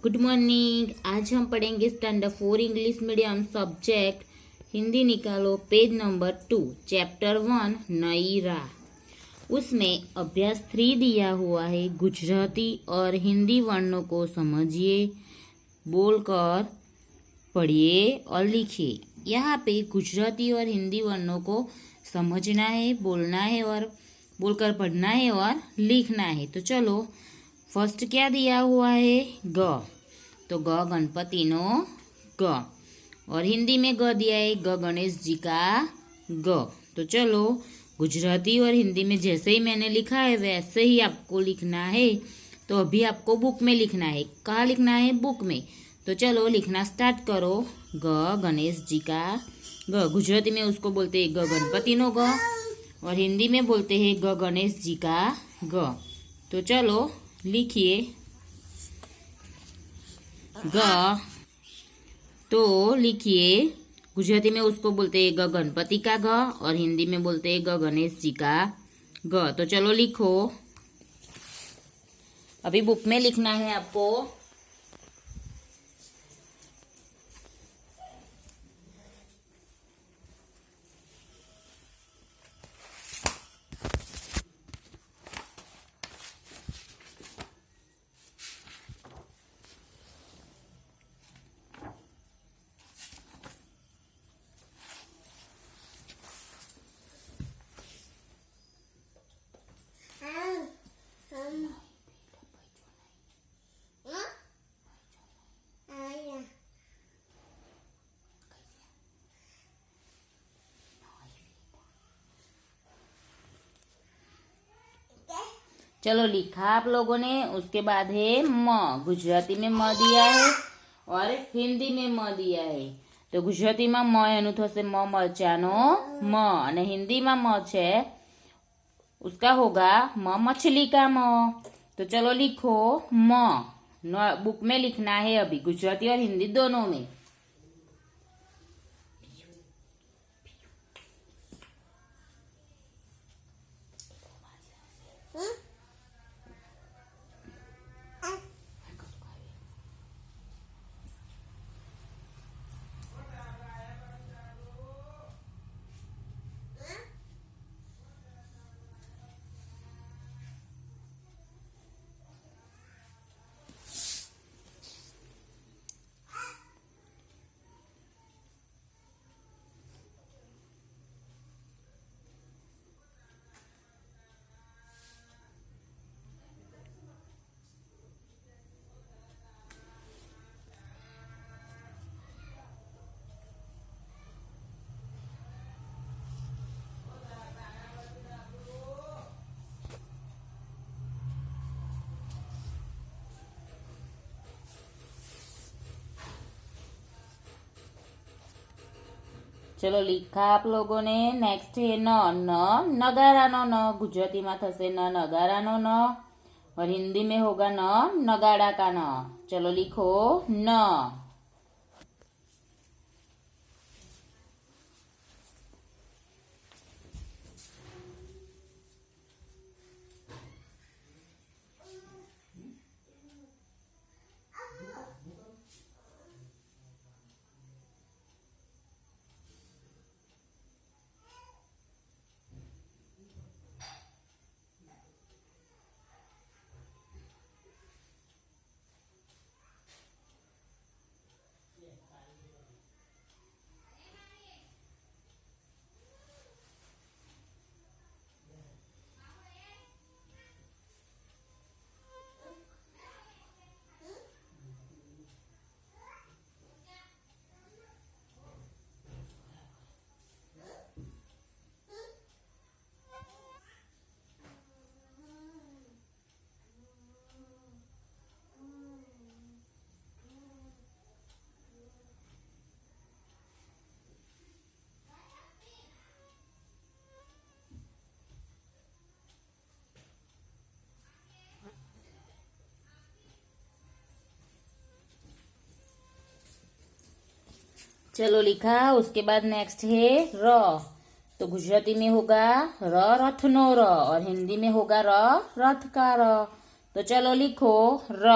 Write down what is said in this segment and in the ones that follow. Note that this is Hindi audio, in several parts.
Good morning. आज हम पढ़ेंगे standard 4 English medium subject Hindi. निकालो पेज नंबर 2 चैप्टर 1 नई राह। उसमें अभ्यास 3 दिया हुआ है। गुजराती और हिंदी वर्णों को समझिए, बोलकर पढ़िए और लिखिए। यहाँ पे गुजराती और हिंदी वर्णों को समझना है, बोलना है और बोलकर पढ़ना है और लिखना है। तो चलो, फर्स्ट क्या दिया हुआ है? ग। तो ग गणपति नो ग, और हिंदी में ग दिया है ग गणेश जी का ग। तो चलो, गुजराती और हिंदी में जैसे ही मैंने लिखा है वैसे ही आपको लिखना है। तो अभी आपको बुक में लिखना है। कहाँ लिखना है? बुक में। तो चलो लिखना स्टार्ट करो। ग गणेश जी का ग, गुजराती में उसको बोलते हैं ग गणपति नो ग, और हिंदी में बोलते हैं ग गणेश जी का ग। तो चलो लिखिए ग। तो लिखिए, गुजराती में उसको बोलते हैं ग गणपति का ग, और हिंदी में बोलते हैं ग गणेश जी का ग। तो चलो लिखो। अभी बुक में लिखना है आपको। चलो लिखा आप लोगों ने। उसके बाद है म। गुजराती में म दिया है और हिंदी में म दिया है। तो गुजराती में म एनु थશે म मरचानो म, અને हिंदी में म छे उसका होगा म मछली का म। तो चलो लिखो म। बुक में लिखना है अभी, गुजराती और हिंदी दोनों में। चलो लिखा आप लोगों ने। नेक्स्ट है न। न नगारा नो न, गुजराती में थશે न नगारा नो न, और हिंदी में होगा न नगाड़ा का न। चलो लिखो न। चलो लिखा। उसके बाद नेक्स्ट है र। तो गुजराती में होगा र रथ नो र, और हिंदी में होगा र रथ का र। तो चलो लिखो र।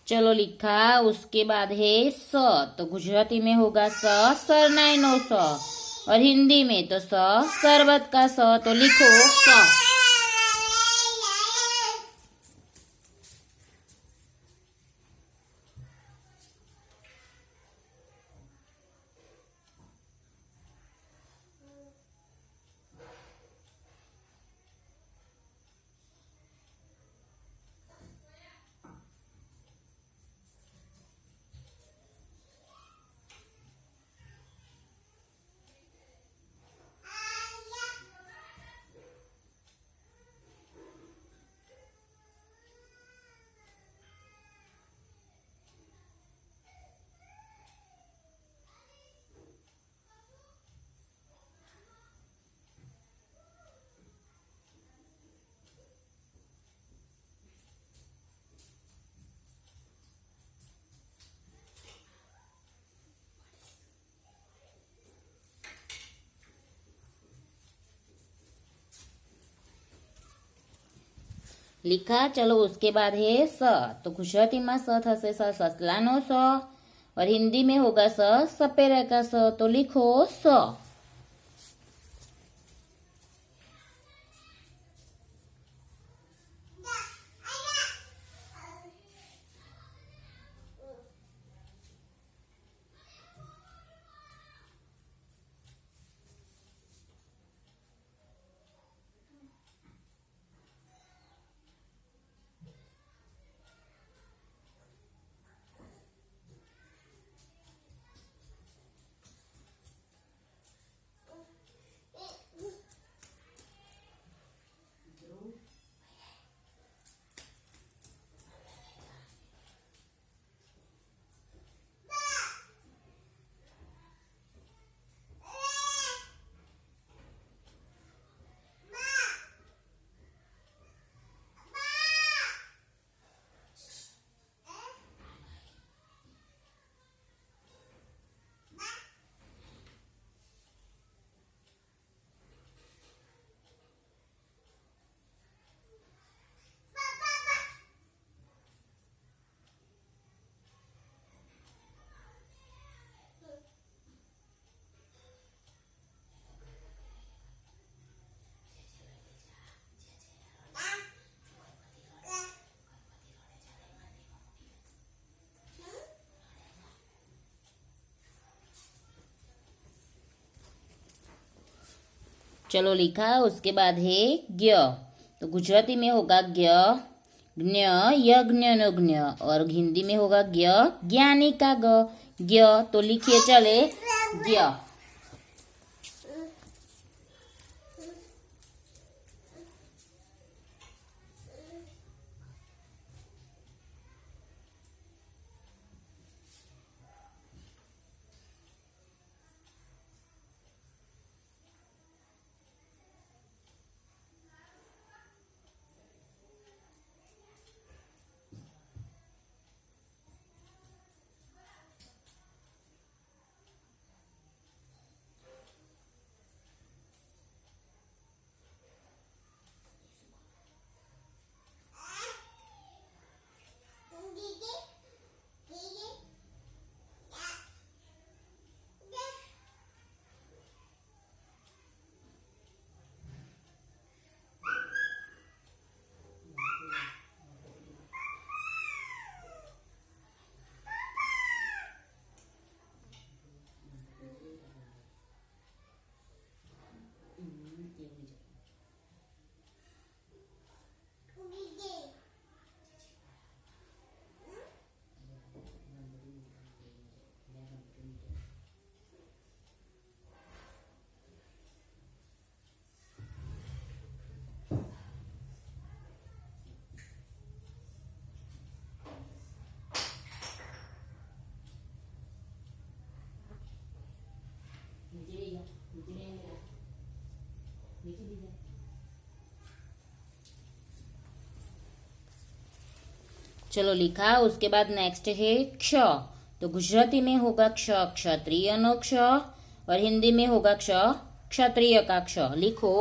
चलो लिखा, उसके बाद है स, तो गुजराती में होगा स सरनाई नो स, और हिंदी में तो स शरबत का स, तो लिखो स। लिखा, चलो उसके बाद है स, तो गुजराती में स थશે स ससलानो स, और हिंदी में होगा स सपेरा का स, तो लिखो स। चलो लिखा, उसके बाद है ज्ञ, तो गुजराती में होगा ज्ञ ज्ञ यज्ञ नो ज्ञ, और हिंदी में होगा ज्ञ ज्ञानी का ग, ज्ञ, तो लिखिए चले ज्ञ। चलो लिखा, उसके बाद नेक्स्ट है क्ष, तो गुजराती में होगा क्ष क्षत्रिय नो क्ष, और हिंदी में होगा क्ष क्षत्रिय का क्ष, लिखो।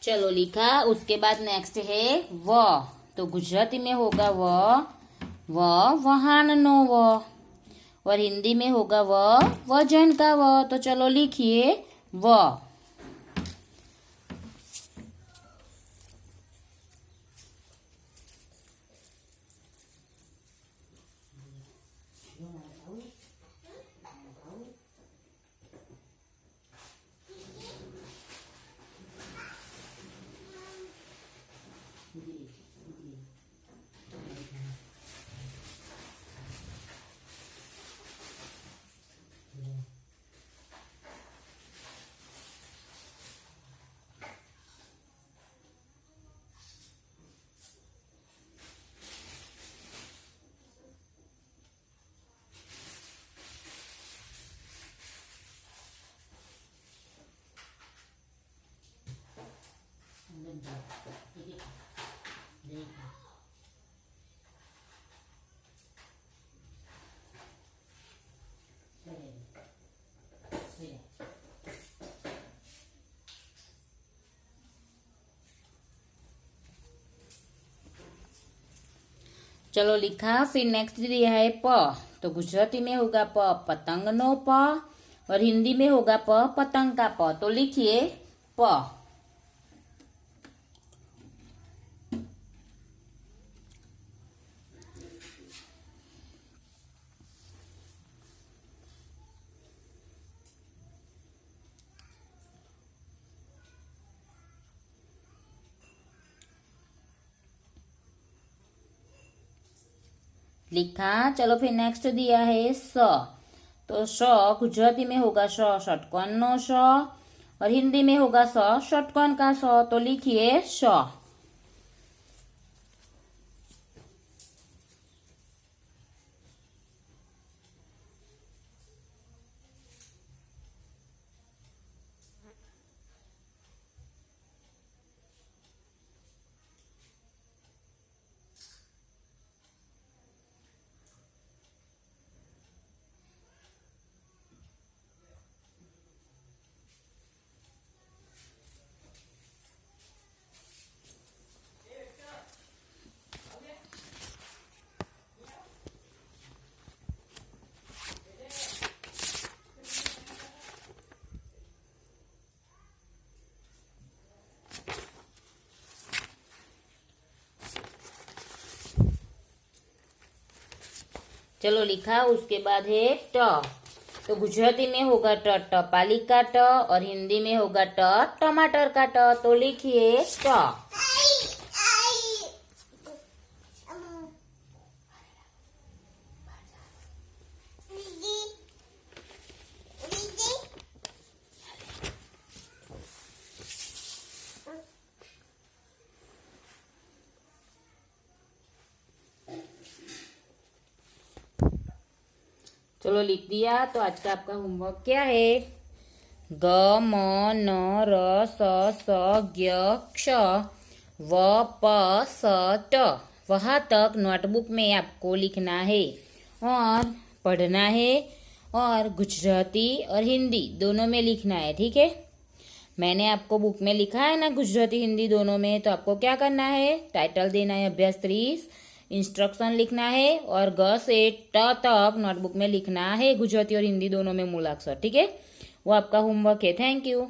चलो लिखा। उसके बाद नेक्स्ट है व, तो गुजराती में होगा व वहाननो व, और हिंदी में होगा वजन का व। तो चलो लिखिए व। चलो लिखा। फिर नेक्स्ट दिया है प, तो गुजराती में होगा पतंग नो प, और हिंदी में होगा पतंग का प। तो लिखिए प। लिखा। चलो फिर नेक्स्ट दिया है स, तो स गुजराती में होगा षटकोण नो स, और हिंदी में होगा षटकोण का स। तो लिखिए स। चलो लिखा। उसके बाद है ट, तो गुजराती में होगा टपाली का ट, और हिंदी में होगा टमाटर का ट। तो लिखिए ट। चलो लिख दिया। तो आज का आपका होमवर्क क्या है? ग म न र स स ज्ञ क्ष व प स ट, वहाँ तक नोटबुक में आपको लिखना है और पढ़ना है, और गुजराती और हिंदी दोनों में लिखना है। ठीक है, मैंने आपको बुक में लिखा है ना गुजराती हिंदी दोनों में। तो आपको क्या करना है, टाइटल देना है अभ्यास 30, इंस्ट्रक्शन लिखना है, और ग से ट तक नोटबुक में लिखना है गुजराती और हिंदी दोनों में मूलाक्षर। ठीक है, वो आपका होमवर्क है। Thank you.